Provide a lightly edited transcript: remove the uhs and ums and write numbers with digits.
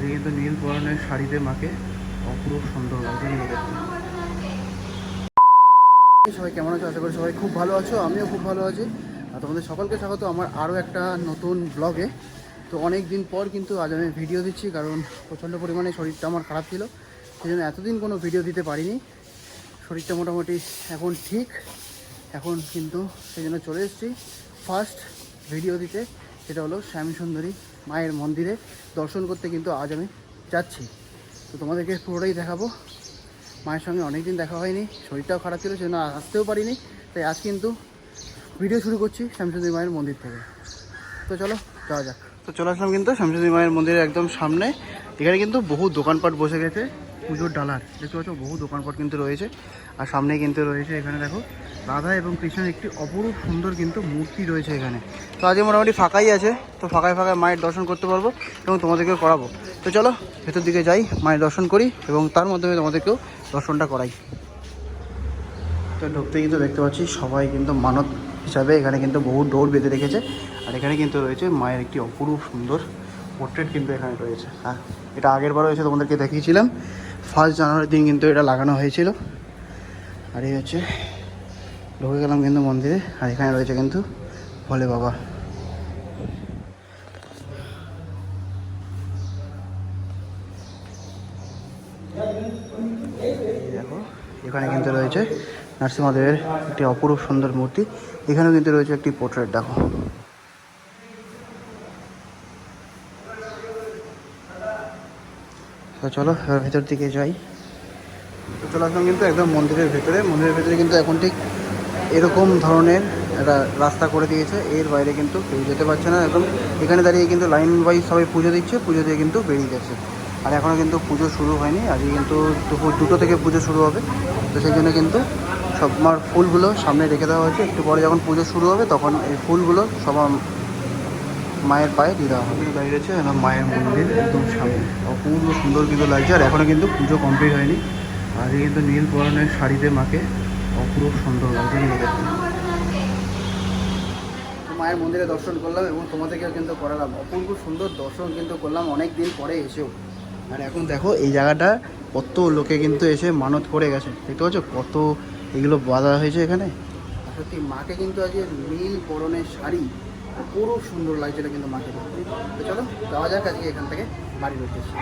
আজকে কিন্তু নীল বরণের শাড়িতে মাকে অপরূপ সুন্দর লাগছে দেখতে। সবাই কেমন আছো? আশা করি সবাই খুব ভালো আছো, আমিও খুব ভালো আছি। আর তোমাদের সকলকে স্বাগত আমার আরও একটা নতুন ব্লগে। তো অনেক দিন পর কিন্তু আজ আমি ভিডিও দিচ্ছি, কারণ প্রচণ্ড পরিমাণে শরীরটা আমার খারাপ ছিল, সেই জন্য এতদিন কোনো ভিডিও দিতে পারিনি। শরীরটা মোটামুটি এখন ঠিক, এখন কিন্তু সেই জন্য চলে এসেছি ফার্স্ট ভিডিও দিতে। সেটা হলো শ্যামসুন্দরী মায়ের মন্দিরে দর্শন করতে কিন্তু আজ আমি যাচ্ছি। তো তোমাদেরকে পুরোটাই দেখাবো। মায়ের সঙ্গে অনেক দিন দেখা হয়নি, শরীরটাও খারাপ ছিল, সেজন্য আসতেও পারিনি। তাই আজ কিন্তু ভিডিও শুরু করছি শ্যামসুন্দরী মায়ের মন্দির থেকে। তো চলো যাওয়া যাক। তো চলে আসলাম কিন্তু শ্যামসুন্দরী মায়ের মন্দিরের একদম সামনে। এখানে কিন্তু বহু দোকানপাট বসে গেছে, পুজোর ডালার দেখতে পাচ্ছ, বহু দোকানপাট কিন্তু রয়েছে। আর সামনে কিন্তু রয়েছে, এখানে দেখো রাধা এবং কৃষ্ণের একটি অপরূপ সুন্দর কিন্তু মূর্তি রয়েছে এখানে। তো আজকে মোটামুটি ফাঁকাই আছে, তো ফাঁকায় ফাঁকায় মায়ের দর্শন করতে পারবো এবং তোমাদেরকেও করাবো। তো চলো ভেতর দিকে যাই, মায়ের দর্শন করি এবং তার মাধ্যমে তোমাদেরকেও দর্শনটা করাই। তো ঢুকতে কিন্তু দেখতে পাচ্ছি সবাই কিন্তু মানত হিসাবে এখানে কিন্তু বহু দৌড় বেঁধে রেখেছে। আর এখানে কিন্তু রয়েছে মায়ের একটি অপরূপ সুন্দর পোর্ট্রেট কিন্তু এখানে রয়েছে। হ্যাঁ, এটা আগের বারও এসে তোমাদেরকে দেখিয়েছিলাম, 1 জানুয়ারির দিন কিন্তু এটা লাগানো হয়েছিল। আর এই হচ্ছে ঢুকে গেলাম কিন্তু মন্দিরে। আর এখানে রয়েছে কিন্তু ভোলে বাবা। দেখো এখানে কিন্তু রয়েছে নরসিংহদেবের একটি অপরূপ সুন্দর মূর্তি। এখানেও কিন্তু রয়েছে একটি পোর্ট্রেট, দেখো। তো চলো এবার ভেতর দিকে যাই। তো চলে আসলাম কিন্তু একদম মন্দিরের ভেতরে। মন্দিরের ভেতরে কিন্তু এখন ঠিক এরকম ধরনের একটা রাস্তা করে দিয়েছে, এর বাইরে কিন্তু কেউ যেতে পারছে না। একদম এখানে দাঁড়িয়ে কিন্তু লাইন ওয়াইজ সবাই পুজো দিচ্ছে, পুজো দিয়ে কিন্তু বেরিয়ে গেছে। আর এখনও কিন্তু পুজো শুরু হয়নি, আজকে কিন্তু দুপুর 2টো থেকে পুজো শুরু হবে। তো সেই জন্য কিন্তু সব আমার ফুলগুলো সামনে রেখে দেওয়া হয়েছে। একটু পরে যখন পুজো শুরু হবে তখন এই ফুলগুলো সব মায়ের পায়ে দিয়ে দেওয়া হবে। দাঁড়িয়ে রয়েছে একদম মায়ের মন্দির একদম সামনে, অপূর্ব সুন্দর কিন্তু লাগছে। আর এখনও কিন্তু পুজো কমপ্লিট হয়নি। আজকে কিন্তু নীল বরণের শাড়িতে মাকে অপূর্ব সুন্দর লাগছে দেখতে। মায়ের মন্দিরে দর্শন করলাম এবং তোমাদেরকেও কিন্তু করালাম। অপূর্ব সুন্দর দর্শন কিন্তু করলাম অনেক দিন পরে এসেও। আর এখন দেখো এই জায়গাটা কত লোকে কিন্তু এসে মানত করে গেছে, দেখতে পাচ্ছ কত এগুলো বাঁধা হয়েছে এখানে। আর সত্যি মাকে কিন্তু আজকে নীল বরণের শাড়ি অপূর্ব সুন্দর লাগছিল কিন্তু মাকে। তো চলো যাওয়া যাক আজকে এখান থেকে বাড়ির উদ্দেশ্যে।